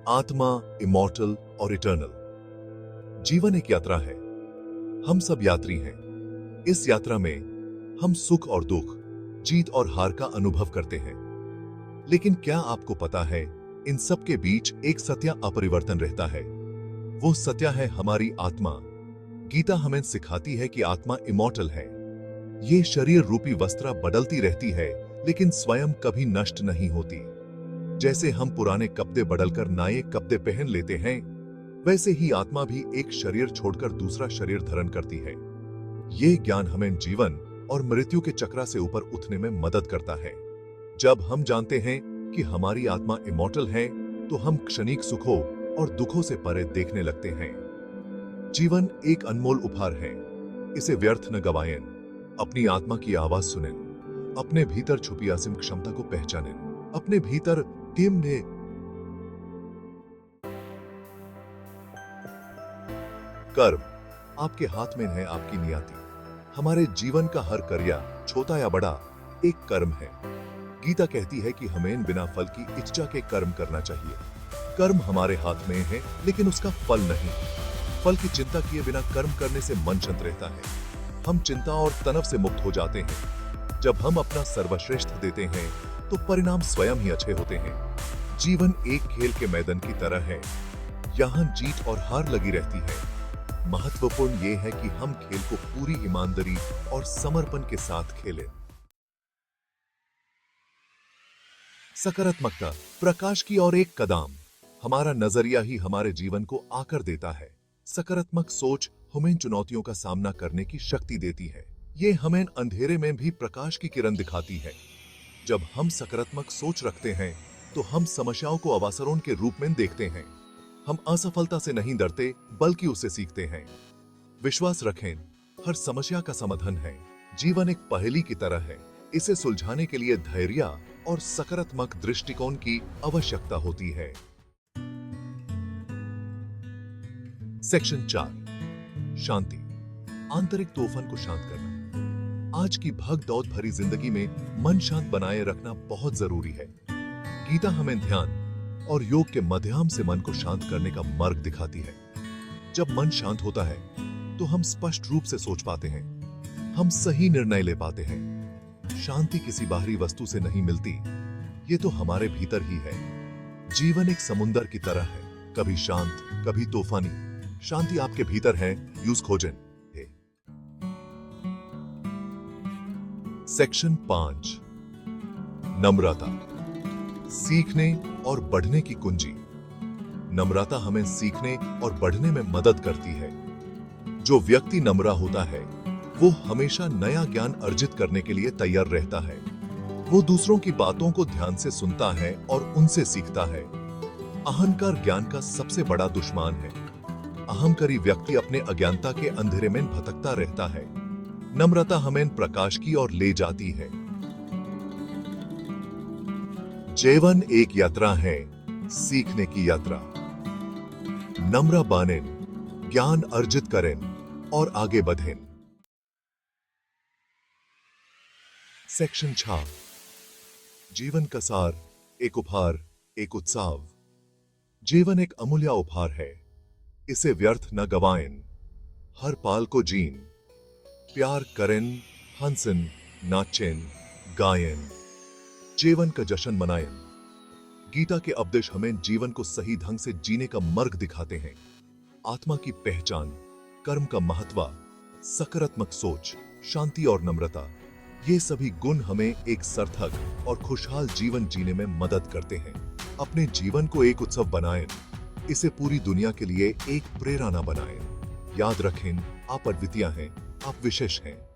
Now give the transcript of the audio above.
आत्मा, इमॉर्टल और इटर्नल। जीवन एक यात्रा है। हम सब यात्री हैं। इस यात्रा में हम सुख और दुख, जीत और हार का अनुभव करते हैं। लेकिन क्या आपको पता है, इन सब के बीच एक सत्य अपरिवर्तन रहता है। वो सत्य है हमारी आत्मा। गीता हमें सिखाती है कि आत्मा इमॉर्टल है। ये शरीर रूपी वस्त्र बदलती रहती है, लेकिन स्वयं कभी नष्ट नहीं होती। जैसे हम पुराने कपड़े बदलकर नए कपड़े पहन लेते हैं, वैसे ही आत्मा भी एक शरीर छोड़कर दूसरा शरीर धारण करती है। ये ज्ञान हमें जीवन और मृत्यु के चक्र से ऊपर उठने में मदद करता है। जब हम जानते हैं कि हमारी आत्मा इमॉर्टल है, तो हम क्षणिक सुखों और दुखों से परे देखने लगते हैं। जीवन एक अनमोल उपहार है। इसे व्यर्थ न गवाएं। अपनी आत्मा की आवाज सुनें। अपने भीतर छुपी असीम क्षमता को पहचानें। अपने भीतर टीम ने कर्म आपके हाथ में है, आपकी नियति। हमारे जीवन का हर कार्य, छोटा या बड़ा, एक कर्म है। गीता कहती है कि हमें बिना फल की इच्छा के कर्म करना चाहिए। कर्म हमारे हाथ में है, लेकिन उसका फल नहीं। फल की चिंता किए बिना कर्म करने से मन शांत रहता है। हम चिंता और तनाव से मुक्त हो जाते हैं। जब हम अपना सर्वश्रेष्ठ देते हैं, तो परिणाम स्वयं ही अच्छे होते हैं। जीवन एक खेल के मैदान की तरह है। यहाँ जीत और हार लगी रहती है। महत्वपूर्ण ये है कि हम खेल को पूरी ईमानदारी और समर्पण के साथ खेलें। सकारात्मकता, प्रकाश की ओर एक कदम। हमारा नजरिया ही हमारे जीवन को आकार देता है। सकारात्मक सोच हमें चुनौतियों का सामना करने की शक्ति देती है। ये हमें अंधेरे में भी प्रकाश की किरण दिखाती है। जब हम सकारात्मक सोच रखते हैं, तो हम समस्याओं को अवसरों के रूप में देखते हैं। हम असफलता से नहीं डरते, बल्कि उससे सीखते हैं। विश्वास रखें, हर समस्या का समाधान है। जीवन एक पहेली की तरह है। इसे सुलझाने के लिए धैर्य और सकारात्मक दृष्टिकोण की आवश्यकता होती है। सेक्शन 4, शांति, आंतरिक तूफान को शांत करना। आज की भाग-दौड़ भरी जिंदगी में मन शांत बनाए रखना बहुत जरूरी है। गीता हमें ध्यान और योग के माध्यम से मन को शांत करने का मार्ग दिखाती है। जब मन शांत होता है, तो हम स्पष्ट रूप से सोच पाते हैं। हम सही निर्णय ले पाते हैं। शांति किसी बाहरी वस्तु से नहीं मिलती, ये तो हमारे भीतर ही है। जीवन एक समुंदर की तरह है, कभी शांत, कभी तूफानी। शांति आपके भीतर है, यूज खोजें। सेक्शन 5, नम्रता, सीखने और बढ़ने की कुंजी। नम्रता हमें सीखने और बढ़ने में मदद करती है। जो व्यक्ति नम्र होता है, वो हमेशा नया ज्ञान अर्जित करने के लिए तैयार रहता है। वो दूसरों की बातों को ध्यान से सुनता है और उनसे सीखता है। अहंकार ज्ञान का सबसे बड़ा दुश्मन है। अहंकारी व्यक्ति अपने अज्ञानता के अंधेरे में भटकता रहता है। नम्रता हमें प्रकाश की ओर ले जाती है। जीवन एक यात्रा है, सीखने की यात्रा। नम्र बनें, ज्ञान अर्जित करें और आगे बढ़ें। सेक्शन 6, जीवन का सार, एक उपहार, एक उत्सव। जीवन एक अमूल्य उपहार है। इसे व्यर्थ न गवाएं। हर पाल को जीन, प्यार करें, हंसन, नाचें, गायें। जीवन का जश्न मनाएं। गीता के उपदेश हमें जीवन को सही ढंग से जीने का मार्ग दिखाते हैं। आत्मा की पहचान, कर्म का महत्व, सकारात्मक सोच, शांति और नम्रता, ये सभी गुण हमें एक सार्थक और खुशहाल जीवन जीने में मदद करते हैं। अपने जीवन को एक उत्सव बनाएं। इसे पूरी दुनिया के लिए एक प्रेरणा बनाएं। याद रखें, आप अद्वितीय हैं, आप विशेष हैं।